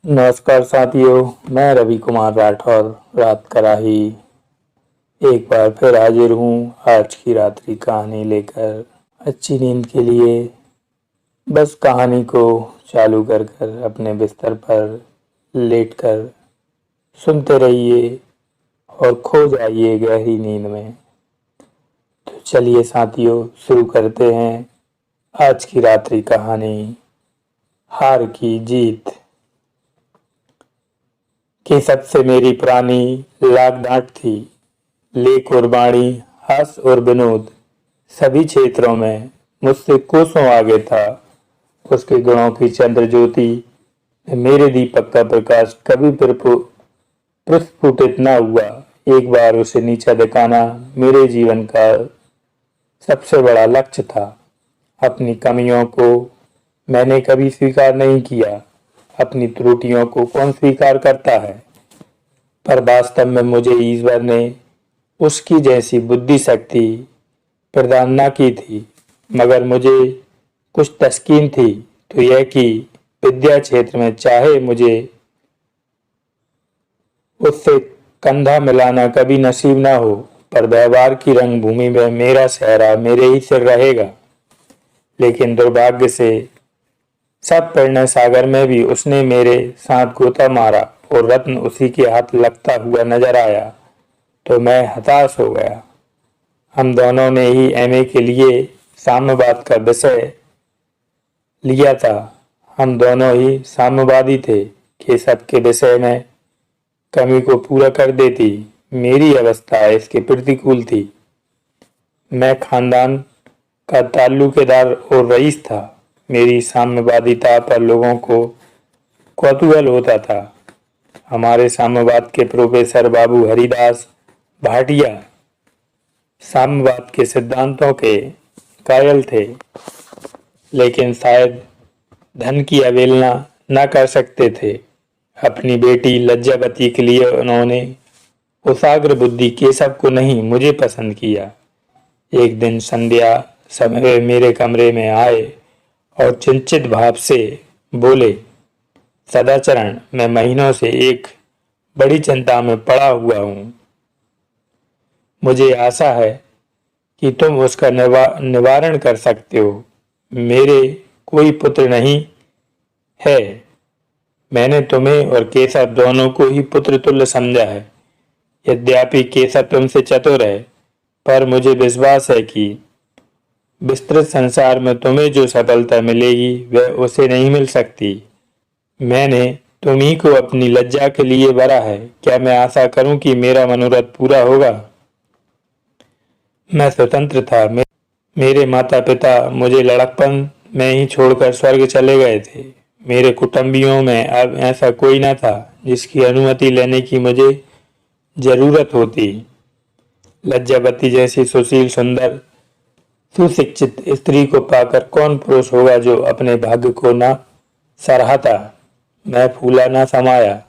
नमस्कार साथियों, मैं रवि कुमार राठौर रात कराही एक बार फिर हाजिर हूँ आज की रात्रि कहानी लेकर। अच्छी नींद के लिए बस कहानी को चालू कर कर अपने बिस्तर पर लेटकर सुनते रहिए और खो जाइए गहरी नींद में। तो चलिए साथियों, शुरू करते हैं आज की रात्रि कहानी, हार की जीत। कि सबसे मेरी पुरानी लाग डांट थी। लेख और वाणी, हास्य और विनोद, सभी क्षेत्रों में मुझसे कोसों आगे था। उसके गुणों की चंद्र ज्योति में मेरे दीपक का प्रकाश कभी प्रस्फुटित न हुआ। एक बार उसे नीचा दिखाना मेरे जीवन का सबसे बड़ा लक्ष्य था। अपनी कमियों को मैंने कभी स्वीकार नहीं किया। अपनी त्रुटियों को कौन स्वीकार करता है? पर वास्तव में मुझे ईश्वर ने उसकी जैसी बुद्धि शक्ति प्रदान न की थी, मगर मुझे कुछ तस्कीन थी तो यह कि विद्या क्षेत्र में चाहे मुझे उससे कंधा मिलाना कभी नसीब न हो, पर व्यवहार की रंगभूमि में मेरा सेहरा मेरे ही सिर रहेगा। लेकिन दुर्भाग्य से सब प्रेरणा सागर में भी उसने मेरे साथ गोता मारा और रत्न उसी के हाथ लगता हुआ नजर आया तो मैं हताश हो गया। हम दोनों ने ही एमए के लिए साम्यवाद का विषय लिया था। हम दोनों ही साम्यवादी थे कि सबके विषय में कमी को पूरा कर देती। मेरी अवस्था इसके प्रतिकूल थी। मैं खानदान का ताल्लुकेदार और रईस था। मेरी साम्यवादिता पर लोगों को कौतूहल होता था। हमारे साम्यवाद के प्रोफेसर बाबू हरिदास भाटिया साम्यवाद के सिद्धांतों के कायल थे, लेकिन शायद धन की अवहेलना न कर सकते थे। अपनी बेटी लज्जावती के लिए उन्होंने उसाग्र बुद्धि केशव को नहीं, मुझे पसंद किया। एक दिन संध्या समय मेरे कमरे में आए और चिंतित भाव से बोले, सदाचरण, मैं महीनों से एक बड़ी चिंता में पड़ा हुआ हूँ। मुझे आशा है कि तुम उसका निवारण कर सकते हो। मेरे कोई पुत्र नहीं है। मैंने तुम्हें और केशव दोनों को ही पुत्र तुल्य समझा है। यद्यपि केशव तुमसे चतुर है, पर मुझे विश्वास है कि विस्तृत संसार में तुम्हें जो सफलता मिलेगी वह उसे नहीं मिल सकती। मैंने तुम्ही को अपनी लज्जा के लिए भरा है। क्या मैं आशा करूं कि मेरा मनोरथ पूरा होगा? मैं स्वतंत्र था। मेरे माता पिता मुझे लड़कपन में ही छोड़कर स्वर्ग चले गए थे। मेरे कुटुंबियों में अब ऐसा कोई न था जिसकी अनुमति लेने की मुझे जरूरत होती। लज्जावती जैसी सुशील, सुंदर, सुशिक्षित स्त्री को पाकर कौन पुरुष होगा जो अपने भाग्य को न सराहता? मैं फूला न समाया।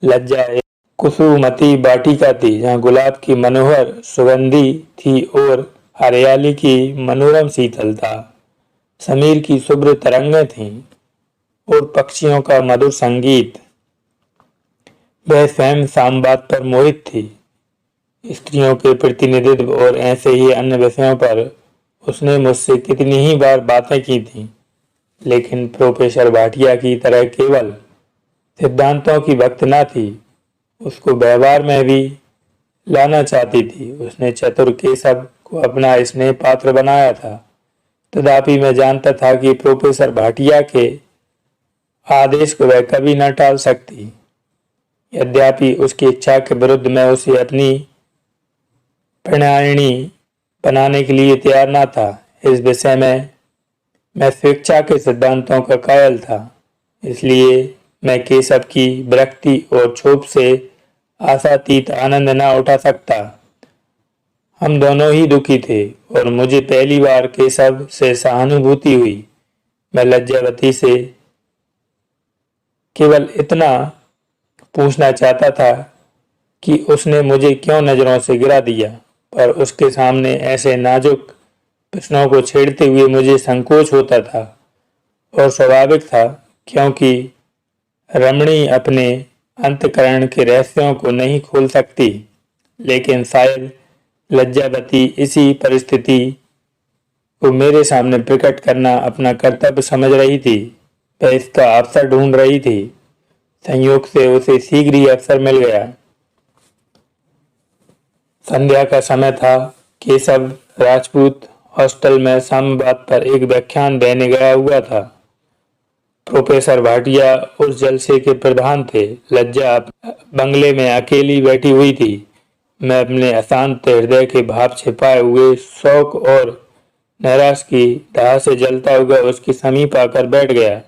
लज्जा एक कुसुमती वाटिका थी जहाँ गुलाब की मनोहर सुगंधी थी और हरियाली की मनोरम शीतलता, समीर की शुभ्र तरंगें थीं और पक्षियों का मधुर संगीत। वह स्वयं सामवाद पर मोहित थी। स्त्रियों के प्रतिनिधित्व और ऐसे ही अन्य विषयों पर उसने मुझसे कितनी ही बार बातें की थी, लेकिन प्रोफेसर भाटिया की तरह केवल सिद्धांतों की भक्त न थी, उसको व्यवहार में भी लाना चाहती थी। उसने चतुर केशव को अपना स्नेह पात्र बनाया था। तथापि मैं जानता था कि प्रोफेसर भाटिया के आदेश को वह कभी न टाल सकती। यद्यपि उसकी इच्छा के विरुद्ध मैं उसे अपनी प्रणयिनी बनाने के लिए तैयार न था। इस विषय में मैं स्वेच्छा के सिद्धांतों का कायल था, इसलिए मैं केशव की विरक्ति और क्षोभ से आशातीत आनंद न उठा सकता। हम दोनों ही दुखी थे और मुझे पहली बार केशव से सहानुभूति हुई। मैं लज्जावती से केवल इतना पूछना चाहता था कि उसने मुझे क्यों नजरों से गिरा दिया, पर उसके सामने ऐसे नाजुक प्रश्नों को छेड़ते हुए मुझे संकोच होता था। और स्वाभाविक था, क्योंकि रमणी अपने अंतःकरण के रहस्यों को नहीं खोल सकती, लेकिन शायद लज्जावती इसी परिस्थिति को मेरे सामने प्रकट करना अपना कर्तव्य समझ रही थी। वह इसका अवसर ढूंढ रही थी। संयोग से उसे शीघ्र ही अवसर मिल गया। संध्या का समय था। केशव राजपूत हॉस्टल में साम्यवाद पर एक व्याख्यान देने गया हुआ था। प्रोफेसर भाटिया उस जलसे के प्रधान थे। लज्जा बंगले में अकेली बैठी हुई थी। मैं अपने अशांत हृदय के भाव छिपाए हुए शौक और नैराश की दाह से जलता हुआ उसके समीप आकर बैठ गया।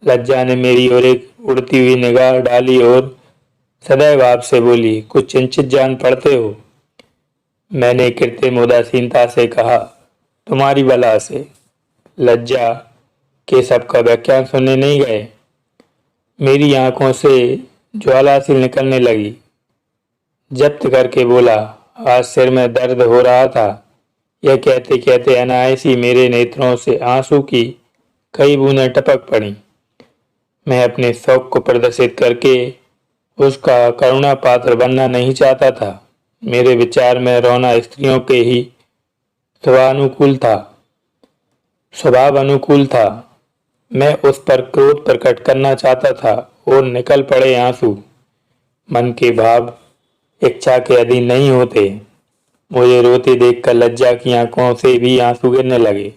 लज्जा ने मेरी ओर एक उड़ती हुई निगाह डाली और सदैव आपसे बोली, कुछ चिंतित जान पड़ते हो? मैंने कृत्रिम उदासीनता से कहा, तुम्हारी बला से। लज्जा केशव का व्याख्यान सुनने नहीं गए। मेरी आंखों से ज्वाला सी निकलने लगी। जब्त करके बोला, आज सिर में दर्द हो रहा था। यह कहते कहते अनायासी मेरे नेत्रों से आंसू की कई बूंदें टपक पड़ी। मैं अपने शौक को प्रदर्शित करके उसका करुणा पात्र बनना नहीं चाहता था। मेरे विचार में रोना स्त्रियों के ही स्वभाव अनुकूल था। मैं उस पर क्रोध प्रकट करना चाहता था और निकल पड़े आंसू। मन के भाव इच्छा के अधीन नहीं होते। मुझे रोते देखकर लज्जा की आंखों से भी आंसू गिरने लगे।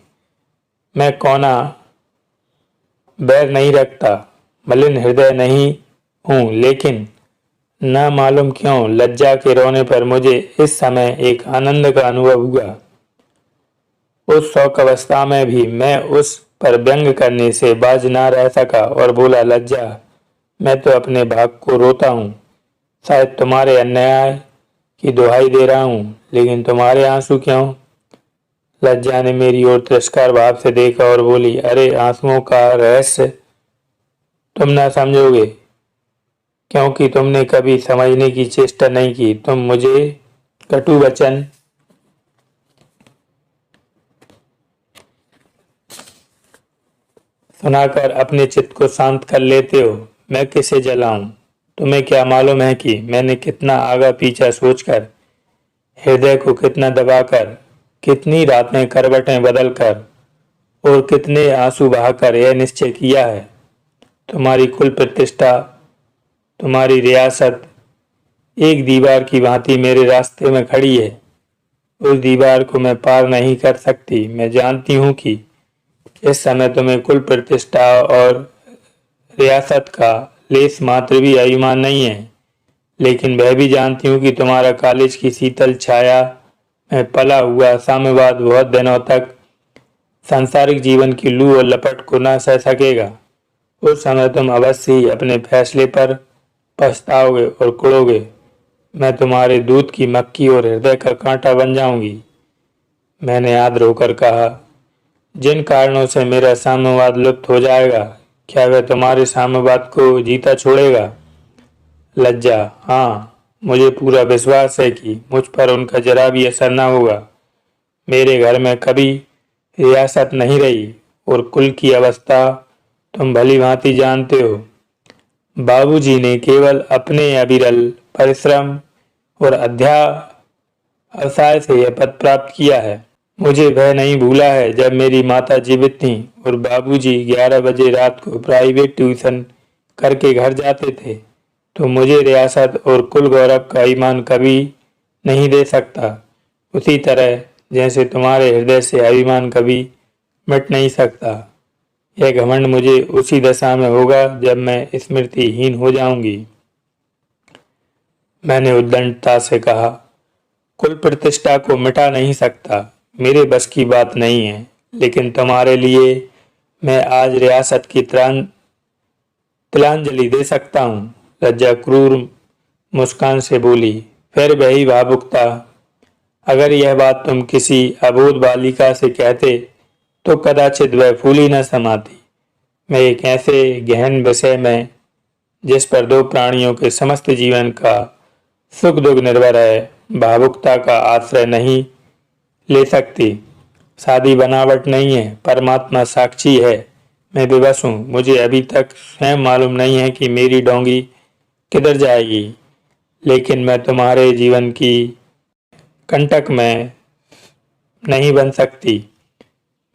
मैं कौना बैर नहीं रखता, मलिन हृदय नहीं हूं, लेकिन न मालूम क्यों लज्जा के रोने पर मुझे इस समय एक आनंद का अनुभव हुआ। उस शौक अवस्था में भी मैं उस पर व्यंग करने से बाज ना रह सका और बोला, लज्जा, मैं तो अपने भाग को रोता हूँ। शायद तुम्हारे अन्याय की दुहाई दे रहा हूँ, लेकिन तुम्हारे आंसू क्यों? लज्जा ने मेरी ओर तिरस्कार भाव से देखा और बोली, अरे आंसुओं का रहस्य तुम ना समझोगे, क्योंकि तुमने कभी समझने की चेष्टा नहीं की। तुम मुझे कटु वचन सुनाकर अपने चित्त को शांत कर लेते हो। मैं किसे जलाऊं? तुम्हें क्या मालूम है कि मैंने कितना आगा पीछा सोचकर, हृदय को कितना दबाकर, कितनी रातें करवटें बदलकर और कितने आंसू बहाकर यह निश्चय किया है। तुम्हारी कुल प्रतिष्ठा, तुम्हारी रियासत एक दीवार की भांति मेरे रास्ते में खड़ी है। उस दीवार को मैं पार नहीं कर सकती। मैं जानती हूँ कि इस समय तुम्हें कुल प्रतिष्ठा और रियासत का लेस मात्र भी अभिमान नहीं है, लेकिन वह भी जानती हूँ कि तुम्हारा कॉलेज की शीतल छाया में पला हुआ साम्यवाद बहुत दिनों तक सांसारिक जीवन की लू और लपट को न सह सकेगा। उस समय तुम अवश्य ही अपने फैसले पर पछताओगे और कुड़ोगे। मैं तुम्हारे दूध की मक्खी और हृदय का कांटा बन जाऊंगी। मैंने आर्द्र होकर कहा, जिन कारणों से मेरा साम्यवाद लुप्त हो जाएगा, क्या वह तुम्हारे साम्यवाद को जीता छोड़ेगा? लज्जा, हाँ, मुझे पूरा विश्वास है कि मुझ पर उनका जरा भी असर न होगा। मेरे घर में कभी रियासत नहीं रही और कुल की अवस्था तुम भली भांति जानते हो। बाबूजी ने केवल अपने अविरल परिश्रम और अध्यावसाय से यह पद प्राप्त किया है। मुझे वह नहीं भूला है जब मेरी माता जीवित थीं और बाबूजी 11 बजे रात को प्राइवेट ट्यूशन करके घर जाते थे, तो मुझे रियासत और कुल गौरव का ईमान कभी नहीं दे सकता। उसी तरह जैसे तुम्हारे हृदय से अभिमान कभी मिट नहीं सकता। यह घमंड मुझे उसी दशा में होगा जब मैं स्मृतिहीन हो जाऊंगी। मैंने उद्दंडता से कहा, कुल प्रतिष्ठा को मिटा नहीं सकता, मेरे बस की बात नहीं है, लेकिन तुम्हारे लिए मैं आज रियासत की तिलांजलि दे सकता हूँ। लज्जा क्रूर मुस्कान से बोली, फिर वही भावुकता। अगर यह बात तुम किसी अबोध बालिका से कहते तो कदाचित वह फूल ही न समाती। मैं एक ऐसे गहन विषय में, जिस पर दो प्राणियों के समस्त जीवन का सुख दुख निर्भर है, भावुकता का आश्रय नहीं ले सकती। शादी बनावट नहीं है, परमात्मा साक्षी है। मैं बेबस हूँ। मुझे अभी तक स्वयं मालूम नहीं है कि मेरी डोंगी किधर जाएगी, लेकिन मैं तुम्हारे जीवन की कंटक में नहीं बन सकती।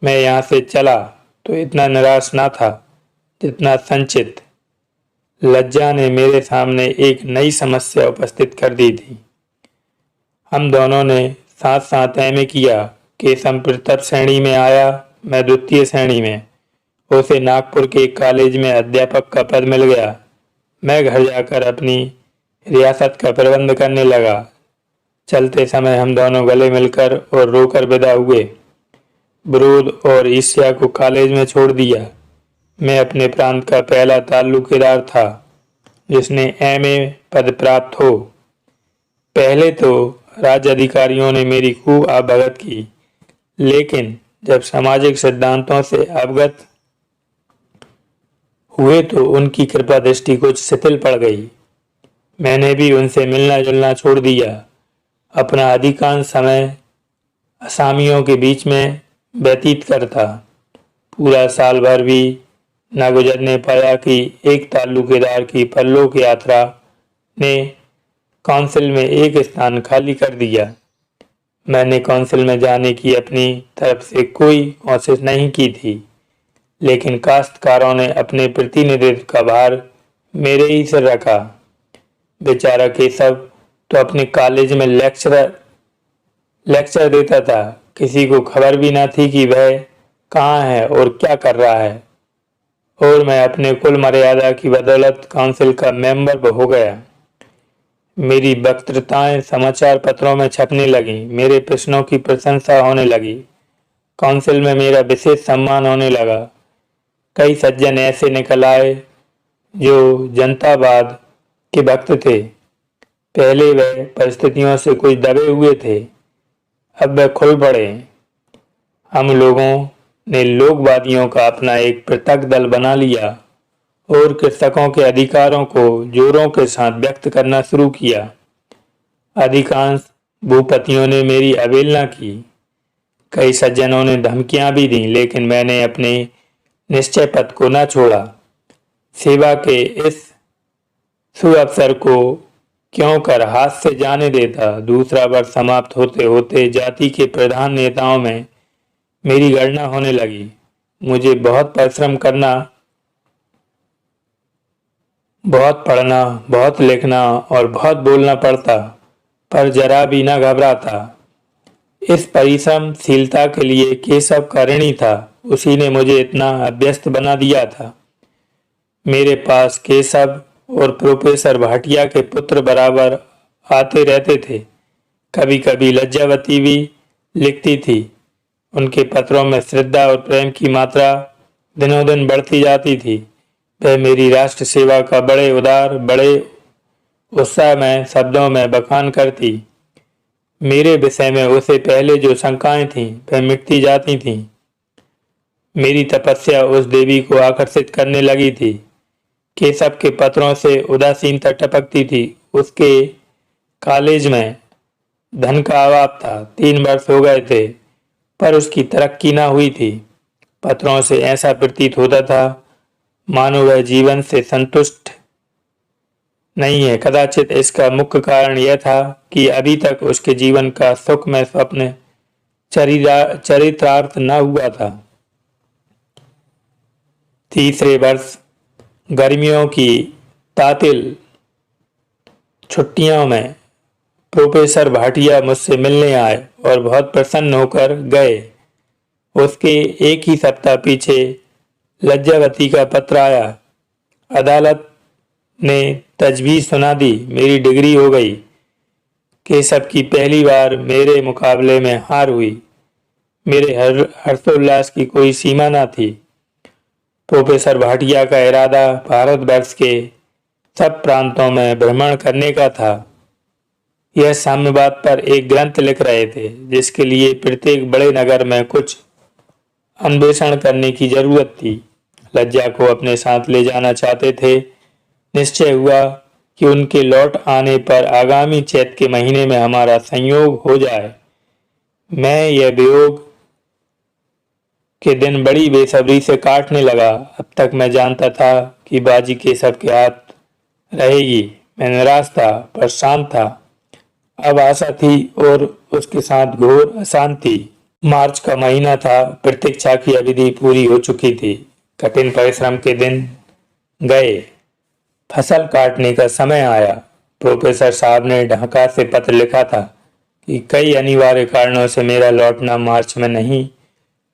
मैं यहाँ से चला तो इतना निराश ना था जितना संचित। लज्जा ने मेरे सामने एक नई समस्या उपस्थित कर दी थी। हम दोनों ने साथ साथ एमए किया। केशव प्रथम श्रेणी में आया, मैं द्वितीय श्रेणी में। उसे नागपुर के एक कॉलेज में अध्यापक का पद मिल गया। मैं घर जाकर अपनी रियासत का प्रबंध करने लगा। चलते समय हम दोनों गले मिलकर और रोकर विदा हुए। विरोध और ईर्ष्या को कॉलेज में छोड़ दिया। मैं अपने प्रांत का पहला ताल्लुकेदार था जिसने एमए पद प्राप्त हो। पहले तो राज्य अधिकारियों ने मेरी खूब अवगत की, लेकिन जब सामाजिक सिद्धांतों से अवगत हुए तो उनकी कृपा दृष्टि कुछ शिथिल पड़ गई। मैंने भी उनसे मिलना जुलना छोड़ दिया। अपना अधिकांश समय असामियों के बीच में व्यतीत करता। पूरा साल भर भी न गुजरने पाया कि एक ताल्लुकेदार की परलोक यात्रा ने काउंसिल में एक स्थान खाली कर दिया। मैंने काउंसिल में जाने की अपनी तरफ से कोई कोशिश नहीं की थी, लेकिन काश्तकारों ने अपने प्रतिनिधित्व का भार मेरे ही सिर रखा। बेचारा केशव तो अपने कॉलेज में लेक्चर देता था। किसी को खबर भी ना थी कि वह कहाँ है और क्या कर रहा है, और मैं अपने कुल मर्यादा की बदौलत काउंसिल का मेंबर हो गया। मेरी वक्तृताएं समाचार पत्रों में छपने लगी। मेरे प्रश्नों की प्रशंसा होने लगी। काउंसिल में मेरा विशेष सम्मान होने लगा। कई सज्जन ऐसे निकल आए जो जनतावाद के भक्त थे। पहले वह परिस्थितियों से कुछ दबे हुए थे, अब वह खुल पड़े। हम लोगों ने लोकवादियों का अपना एक पृथक दल बना लिया और कृषकों के अधिकारों को जोरों के साथ व्यक्त करना शुरू किया। अधिकांश भूपतियों ने मेरी अवहेलना की। कई सज्जनों ने धमकियां भी दी, लेकिन मैंने अपने निश्चय पथ को न छोड़ा। सेवा के इस सुअवसर को क्यों कर हाथ से जाने देता। दूसरा वर्ष समाप्त होते होते जाति के प्रधान नेताओं में मेरी गणना होने लगी। मुझे बहुत परिश्रम करना, बहुत पढ़ना, बहुत लिखना और बहुत बोलना पड़ता, पर जरा भी न घबराता। इस परिश्रमशीलता के लिए केशव का ऋणी था। उसी ने मुझे इतना अभ्यस्त बना दिया था। मेरे पास केशव और प्रोफेसर भाटिया के पुत्र बराबर आते रहते थे। कभी कभी लज्जावती भी लिखती थी। उनके पत्रों में श्रद्धा और प्रेम की मात्रा दिनों दिन बढ़ती जाती थी। वह मेरी राष्ट्र सेवा का बड़े उदार, बड़े उत्साह में शब्दों में बखान करती। मेरे विषय में उसे पहले जो शंकाएं थीं वह मिटती जाती थीं। मेरी तपस्या उस देवी को आकर्षित करने लगी थी। केशव के पत्रों से उदासीनता टपकती थी। उसके कॉलेज में धन का अभाव था। 3 वर्ष हो गए थे, पर उसकी तरक्की न हुई थी। पत्रों से ऐसा प्रतीत होता था मानो वह जीवन से संतुष्ट नहीं है। कदाचित इसका मुख्य कारण यह था कि अभी तक उसके जीवन का सुखमय स्वप्न चरितार्थ न हुआ था। तीसरे वर्ष गर्मियों की तातिल छुट्टियों में प्रोफेसर भाटिया मुझसे मिलने आए और बहुत प्रसन्न होकर गए। उसके एक ही सप्ताह पीछे लज्जावती का पत्र आया। अदालत ने तजवीज़ सुना दी। मेरी डिग्री हो गई। केशव की पहली बार मेरे मुकाबले में हार हुई। मेरे हर्षोल्लास की कोई सीमा न थी। प्रोफेसर भाटिया का इरादा भारतवर्ष के सब प्रांतों में भ्रमण करने का था। यह साम्यवाद पर एक ग्रंथ लिख रहे थे, जिसके लिए प्रत्येक बड़े नगर में कुछ अन्वेषण करने की जरूरत थी। लज्जा को अपने साथ ले जाना चाहते थे। निश्चय हुआ कि उनके लौट आने पर आगामी चैत के महीने में हमारा संयोग हो जाए। मैं यह वियोग के दिन बड़ी बेसब्री से काटने लगा। अब तक मैं जानता था कि बाजी केशव के हाथ रहेगी। मैं निराश था, परेशान था। अब आशा थी और उसके साथ घोर अशांति। मार्च का महीना था। प्रतीक्षा की अवधि पूरी हो चुकी थी। कठिन परिश्रम के दिन गए। फसल काटने का समय आया। प्रोफेसर साहब ने ढाका से पत्र लिखा था कि कई अनिवार्य कारणों से मेरा लौटना मार्च में नहीं,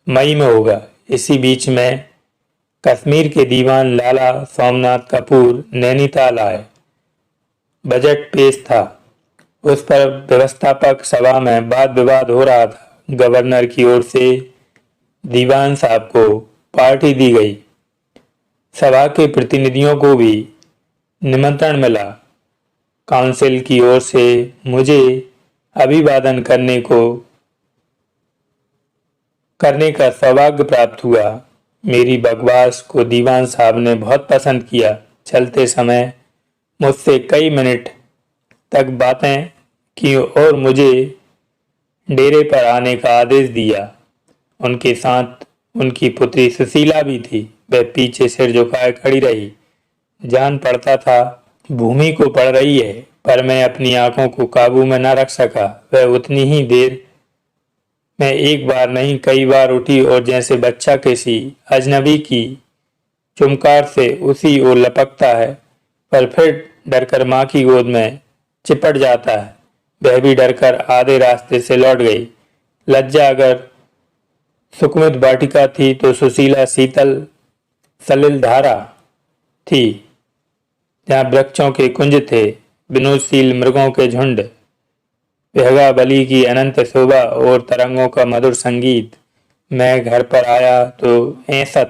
मई में होगा। इसी बीच में कश्मीर के दीवान लाला सोमनाथ कपूर नैनीताल आए। बजट पेश था। उस पर व्यवस्थापक सभा में वाद विवाद हो रहा था। गवर्नर की ओर से दीवान साहब को पार्टी दी गई। सभा के प्रतिनिधियों को भी निमंत्रण मिला। काउंसिल की ओर से मुझे अभिवादन करने का सौभाग्य प्राप्त हुआ। मेरी बकवास को दीवान साहब ने बहुत पसंद किया। चलते समय मुझसे कई मिनट तक बातें की और मुझे डेरे पर आने का आदेश दिया। उनके साथ उनकी पुत्री सुशीला भी थी। वह पीछे सिर झुकाए खड़ी रही। जान पड़ता था भूमि को पड़ रही है, पर मैं अपनी आंखों को काबू में न रख सका। वह उतनी ही देर में एक बार नहीं कई बार उठी और जैसे बच्चा किसी अजनबी की चुमकार से उसी ओर लपकता है, पर फिर डरकर माँ की गोद में चिपट जाता है, वह भी डरकर आधे रास्ते से लौट गई। लज्जा अगर सुकुमित वाटिका थी तो सुशीला शीतल सलिल धारा थी, जहाँ वृक्षों के कुंज थे, विनोदशील मृगों के झुंड, विहंगा बलि की अनंत शोभा और तरंगों का मधुर संगीत। मैं घर पर आया तो ऐसा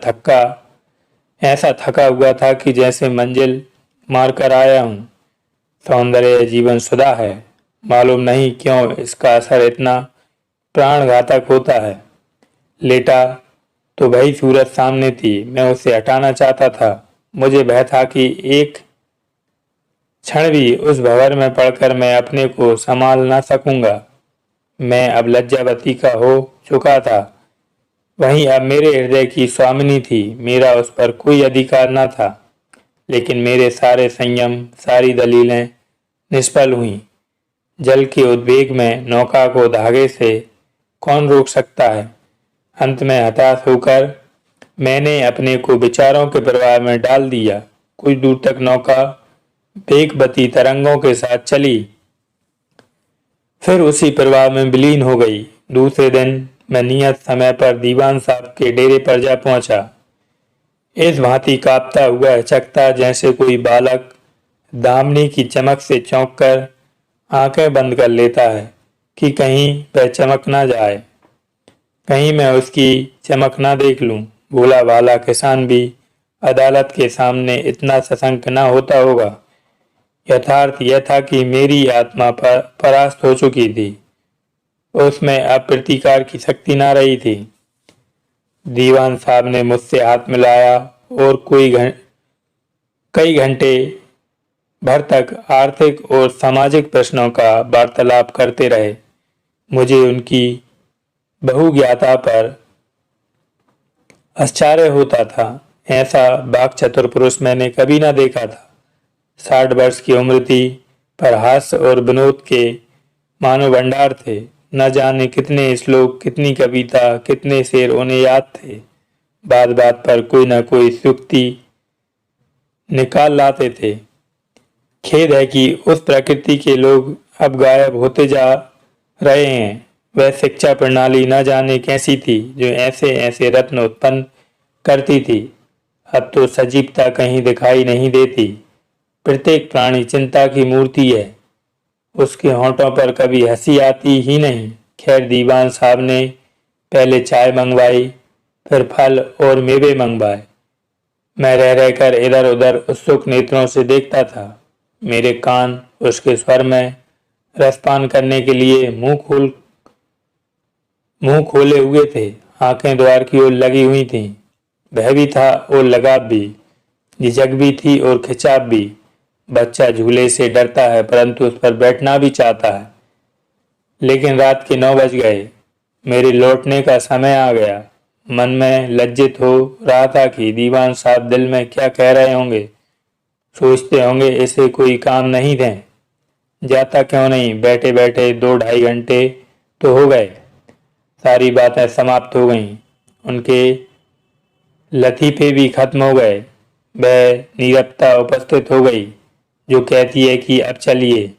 थका हुआ था कि जैसे मंजिल मारकर आया हूँ। सौंदर्य जीवन सुधा है। मालूम नहीं क्यों इसका असर इतना प्राणघातक होता है। लेटा तो वही सूरत सामने थी। मैं उसे हटाना चाहता था। मुझे भय था कि एक क्षण भी उस भंवर में पड़कर मैं अपने को संभाल ना सकूंगा। मैं अब लज्जावती का हो चुका था। वहीं अब मेरे हृदय की स्वामिनी थी। मेरा उस पर कोई अधिकार न था। लेकिन मेरे सारे संयम, सारी दलीलें निष्फल हुई। जल के उद्वेग में नौका को धागे से कौन रोक सकता है। अंत में हताश होकर मैंने अपने को विचारों के प्रवाह में डाल दिया। कुछ दूर तक नौका वेगवती तरंगों के साथ चली, फिर उसी प्रवाह में विलीन हो गई। दूसरे दिन मैं नियत समय पर दीवान साहब के डेरे पर जा पहुंचा। इस भांति कांपता हुआ हिचकता जैसे कोई बालक दामनी की चमक से चौंक कर आंखें बंद कर लेता है कि कहीं वह चमक ना जाए, कहीं मैं उसकी चमक ना देख लूं। भोला भाला किसान भी अदालत के सामने इतना सशंक न होता होगा। यथार्थ यह था कि मेरी आत्मा परास्त हो चुकी थी। उसमें अब प्रतिकार की शक्ति ना रही थी। दीवान साहब ने मुझसे हाथ मिलाया और कई घंटे भर तक आर्थिक और सामाजिक प्रश्नों का वार्तालाप करते रहे। मुझे उनकी बहुज्ञता पर आश्चर्य होता था। ऐसा वाक्चतुर पुरुष मैंने कभी न देखा था। 60 वर्ष की उम्र थी, पर हास्य और विनोद के मानव भंडार थे। न जाने कितने श्लोक, कितनी कविता, कितने शेर उन्हें याद थे। बात बात पर कोई न कोई सूक्ति निकाल लाते थे। खेद है कि उस प्रकृति के लोग अब गायब होते जा रहे हैं। वह शिक्षा प्रणाली न जाने कैसी थी जो ऐसे ऐसे रत्न उत्पन्न करती थी। अब तो सजीवता कहीं दिखाई नहीं देती। प्रत्येक प्राणी चिंता की मूर्ति है। उसके होंठों पर कभी हंसी आती ही नहीं। खैर, दीवान साहब ने पहले चाय मंगवाई, फिर फल और मेवे मंगवाए। मैं रह रहकर इधर उधर उत्सुक नेत्रों से देखता था। मेरे कान उसके स्वर में रसपान करने के लिए मुंह खोले हुए थे। आंखें द्वार की ओर लगी हुई थीं। भय भी था और लगाव भी, झिझक भी थी और खिंचाव भी। बच्चा झूले से डरता है, परंतु उस पर बैठना भी चाहता है। लेकिन रात के 9 बज गए। मेरे लौटने का समय आ गया। मन में लज्जित हो रहा था कि दीवान साहब दिल में क्या कह रहे होंगे। सोचते होंगे इसे कोई काम नहीं दें, जाता क्यों नहीं। बैठे बैठे 2-2.5 घंटे तो हो गए। सारी बातें समाप्त हो गईं। उनके लतीफे भी खत्म हो गए। वह नीरवता उपस्थित हो गई जो कहती है कि अब चलिए,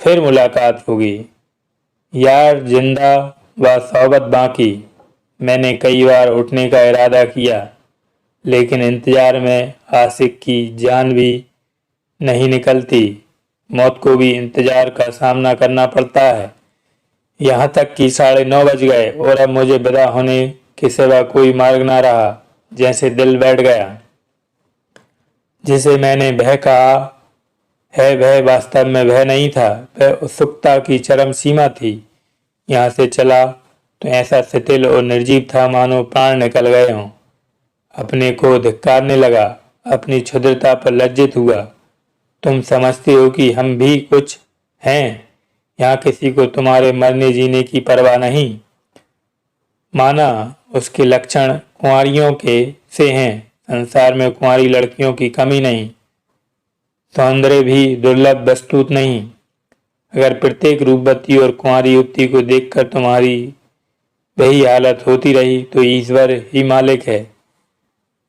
फिर मुलाकात होगी। यार जिंदा व सोबत बाकी। मैंने कई बार उठने का इरादा किया, लेकिन इंतजार में आशिक की जान भी नहीं निकलती। मौत को भी इंतजार का सामना करना पड़ता है। यहाँ तक कि 9:30 बज गए और अब मुझे विदा होने के सिवा कोई मार्ग ना रहा। जैसे दिल बैठ गया। जिसे मैंने भय कहा है वह वास्तव में भय नहीं था, वह उत्सुकता की चरम सीमा थी। यहाँ से चला तो ऐसा शिथिल और निर्जीव था मानो प्राण निकल गए हों। अपने को धिक्कारने लगा, अपनी क्षुद्रता पर लज्जित हुआ। तुम समझते हो कि हम भी कुछ हैं? यहाँ किसी को तुम्हारे मरने जीने की परवाह नहीं। माना उसके लक्षण कुंवारियों के से हैं। संसार में कुंवारी लड़कियों की कमी नहीं, सौंदर्य भी दुर्लभ वस्तुत नहीं। अगर प्रत्येक रूपवती और कुंवारी युवती को देखकर तुम्हारी वही हालत होती रही तो ईश्वर ही मालिक है।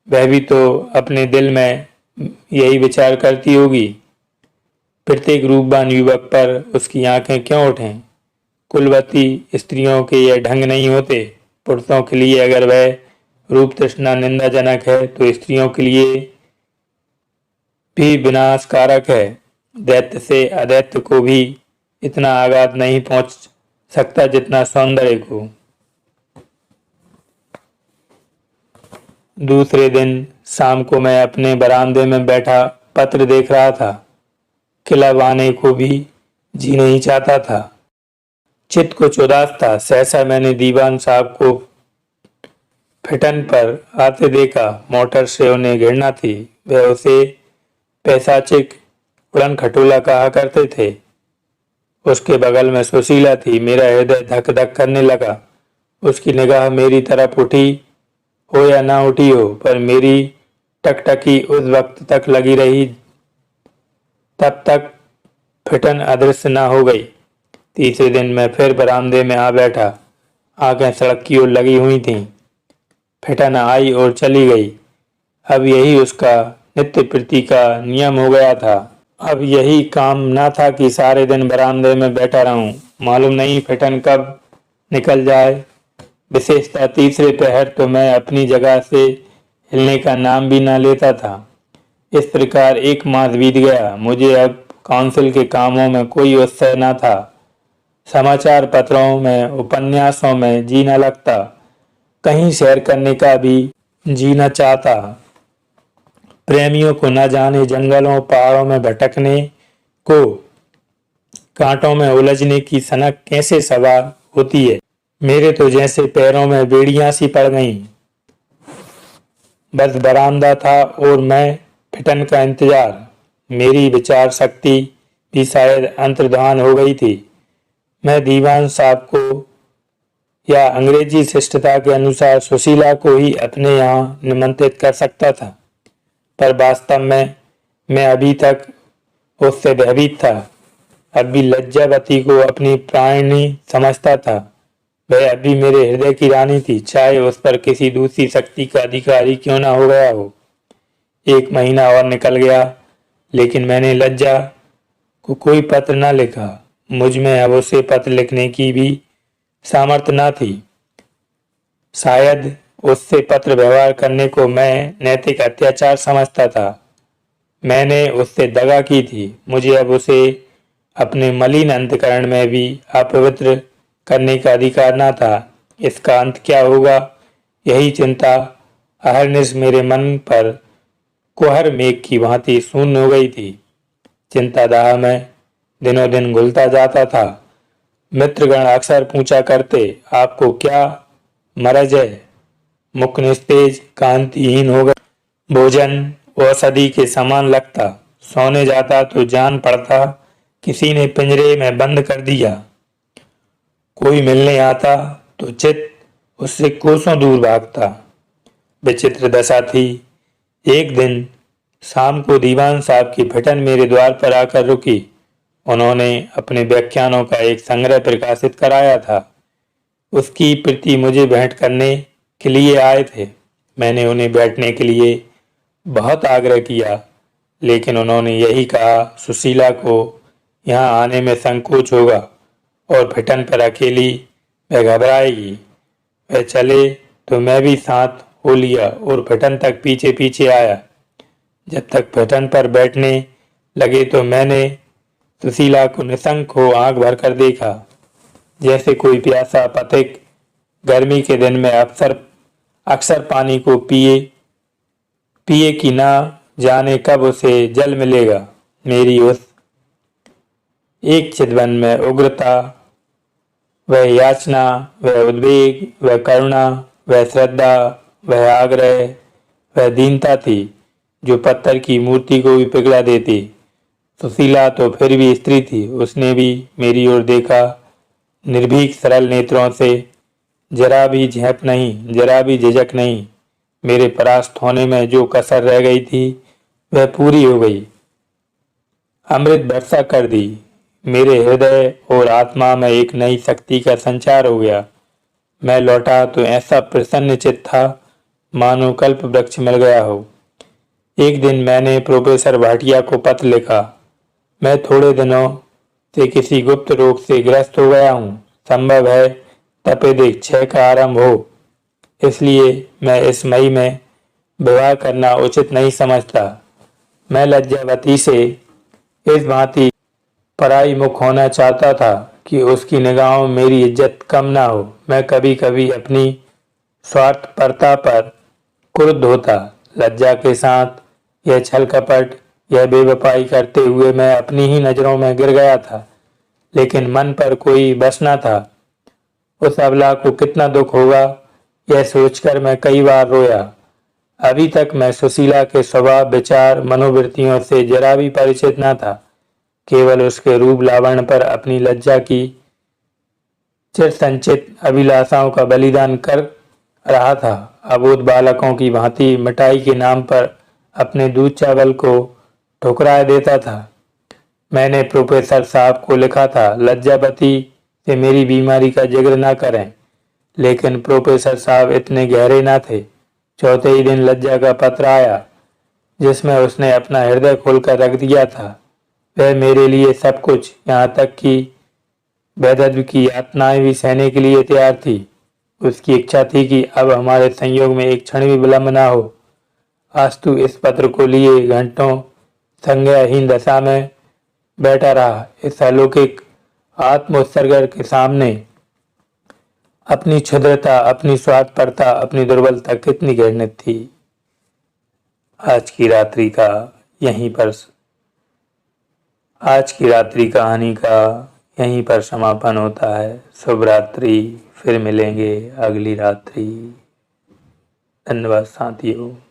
वह भी तो अपने दिल में यही विचार करती होगी। प्रत्येक रूपवान युवक पर उसकी आंखें क्यों उठें? कुलवती स्त्रियों के यह ढंग नहीं होते। पुरुषों के लिए अगर वह रूप तृष्णा निंदाजनक है तो स्त्रियों के लिए भी विनाशकारक है। दैत्य से अदैत्य को भी इतना आघात नहीं पहुंच सकता जितना सौंदर्य को। दूसरे दिन शाम को मैं अपने बरामदे में बैठा पत्र देख रहा था। क्लब आने को भी जी नहीं चाहता था। चित्त कुछ उदास था। सहसा मैंने दीवान साहब को फिटन पर आते देखा। मोटर से उन्हें घृणा थी। वह उसे पैशाचिक उड़न खटोला कहा करते थे। उसके बगल में सुशीला थी। मेरा हृदय धक धक करने लगा। उसकी निगाह मेरी तरफ उठी हो या ना उठी हो, पर मेरी टकटकी उस वक्त तक लगी रही तब तक फिटन अदृश्य न हो गई। तीसरे दिन मैं फिर बरामदे में आ बैठा। आंखें सड़क की ओर लगी हुई थीं। फिटन आई और चली गई। अब यही उसका नित्य प्रीति का नियम हो गया था। अब यही काम न था कि सारे दिन बरामदे में बैठा रहूं। मालूम नहीं फिटन कब निकल जाए। विशेषतः तीसरे पहर तो मैं अपनी जगह से हिलने का नाम भी न लेता था। इस प्रकार 1 मास बीत गया। मुझे अब काउंसिल के कामों में कोई उत्साह न था। समाचार पत्रों में, उपन्यासों में जी न लगता। कहीं सैर करने का भी जी न चाहता। प्रेमियों को न जाने जंगलों पहाड़ों में भटकने को, कांटों में उलझने की सनक कैसे सवार होती है। मेरे तो जैसे पैरों में बेड़ियां सी पड़ गईं। बस बरामदा था और मैं फिटन का इंतजार। मेरी विचार शक्ति भी शायद अंतर्धान हो गई थी। मैं दीवान साहब को या अंग्रेजी शिष्टता के अनुसार सुशीला को ही अपने यहाँ निमंत्रित कर सकता था, पर वास्तव में मैं अभी तक उससे भयभीत था। अब भी लज्जावती को अपनी प्राणी समझता था। वह अभी मेरे हृदय की रानी थी, चाहे उस पर किसी दूसरी शक्ति का अधिकारी क्यों ना हो गया हो। 1 महीना और निकल गया, लेकिन मैंने लज्जा को कोई पत्र न लिखा। मुझ में अब उसे पत्र लिखने की भी सामर्थ्य न थी। शायद उससे पत्र व्यवहार करने को मैं नैतिक अत्याचार समझता था। मैंने उससे दगा की थी। मुझे अब उसे अपने मलिन अंतकरण में भी अपवित्र करने का अधिकार न था। इसका अंत क्या होगा, यही चिंता अहर्निश मेरे मन पर कुहर मेघ की भांति शून्य हो गई थी। चिंतादाह में दिनों दिन घुलता जाता था। मित्रगण अक्सर पूछा करते, आपको क्या मरज है? मुख निस्तेज कांतिहीन हो गए। भोजन औषधि के समान लगता। सोने जाता तो जान पड़ता किसी ने पिंजरे में बंद कर दिया। कोई मिलने आता तो चित्त उससे कोसों दूर भागता। विचित्र दशा थी। एक दिन शाम को दीवान साहब की फटन मेरे द्वार पर आकर रुकी। उन्होंने अपने व्याख्यानों का एक संग्रह प्रकाशित कराया था। उसकी प्रति मुझे भेंट करने के लिए आए थे। मैंने उन्हें बैठने के लिए बहुत आग्रह किया, लेकिन उन्होंने यही कहा, सुशीला को यहाँ आने में संकोच होगा और फटन पर अकेली वह घबराएगी। वह चले तो मैं भी साथ हो लिया और फटन तक पीछे पीछे आया। जब तक फटन पर बैठने लगे तो मैंने सुशीला को निशंक हो आंख भरकर देखा, जैसे कोई प्यासा पथिक गर्मी के दिन में अक्सर पानी को पिए कि ना जाने कब उसे जल मिलेगा। मेरी उस एक चितवन में उग्रता, वह याचना, वह उद्वेग, वह करुणा, वह श्रद्धा, वह आग्रह, वह दीनता थी जो पत्थर की मूर्ति को भी पिघला देती। सुशीला तो फिर भी स्त्री थी। उसने भी मेरी ओर देखा, निर्भीक सरल नेत्रों से। जरा भी झेप नहीं, जरा भी झिझक नहीं। मेरे परास्त होने में जो कसर रह गई थी वह पूरी हो गई। अमृत वर्षा कर दी। मेरे हृदय और आत्मा में एक नई शक्ति का संचार हो गया। मैं लौटा तो ऐसा प्रसन्न चित्त था मानो कल्प वृक्ष मिल गया हो। एक दिन मैंने प्रोफेसर भाटिया को पत्र लिखा। मैं थोड़े दिनों से किसी गुप्त रोग से ग्रस्त हो गया हूँ। संभव है तपेदिक क्षय का आरंभ हो, इसलिए मैं इस मई में विवाह करना उचित नहीं समझता। मैं लज्जावती से इस भांति पराई मुख होना चाहता था कि उसकी निगाहों में मेरी इज्जत कम ना हो। मैं कभी कभी अपनी स्वार्थपरता पर क्रुद्ध होता। लज्जा के साथ यह छल कपट, यह बेवफाई करते हुए मैं अपनी ही नजरों में गिर गया था, लेकिन मन पर कोई बस न था। उस अबला को कितना दुख होगा यह सोचकर मैं कई बार रोया। अभी तक मैं सुशीला के स्वभाव, विचार, मनोवृत्तियों से जरा भी परिचित न था। केवल उसके रूप लावण्य पर अपनी लज्जा की चिर संचित अभिलाषाओं का बलिदान कर रहा था। अबोध बालकों की भांति मिठाई के नाम पर अपने दूध चावल को ठुकरा देता था। मैंने प्रोफेसर साहब को लिखा था, लज्जावती से मेरी बीमारी का जिक्र न करें, लेकिन प्रोफेसर साहब इतने गहरे न थे। चौथे ही दिन लज्जा का पत्र आया, जिसमें उसने अपना हृदय खोलकर रख दिया था। वह मेरे लिए सब कुछ, यहाँ तक कि वैधव्य की यातनाएं भी सहने के लिए तैयार थी। उसकी इच्छा थी कि अब हमारे संयोग में एक क्षण भी विलंब न हो। अस्तु इस पत्र को लिए घंटों संज्ञाहीन दशा में बैठा रहा। इस अलौकिक आत्म उत्सर्ग के सामने अपनी क्षुद्रता, अपनी स्वार्थपरता, अपनी दुर्बलता कितनी घृणित थी। आज की रात्रि कहानी का यहीं पर समापन होता है। शुभ रात्रि, फिर मिलेंगे अगली रात्रि। धन्यवाद साथियों।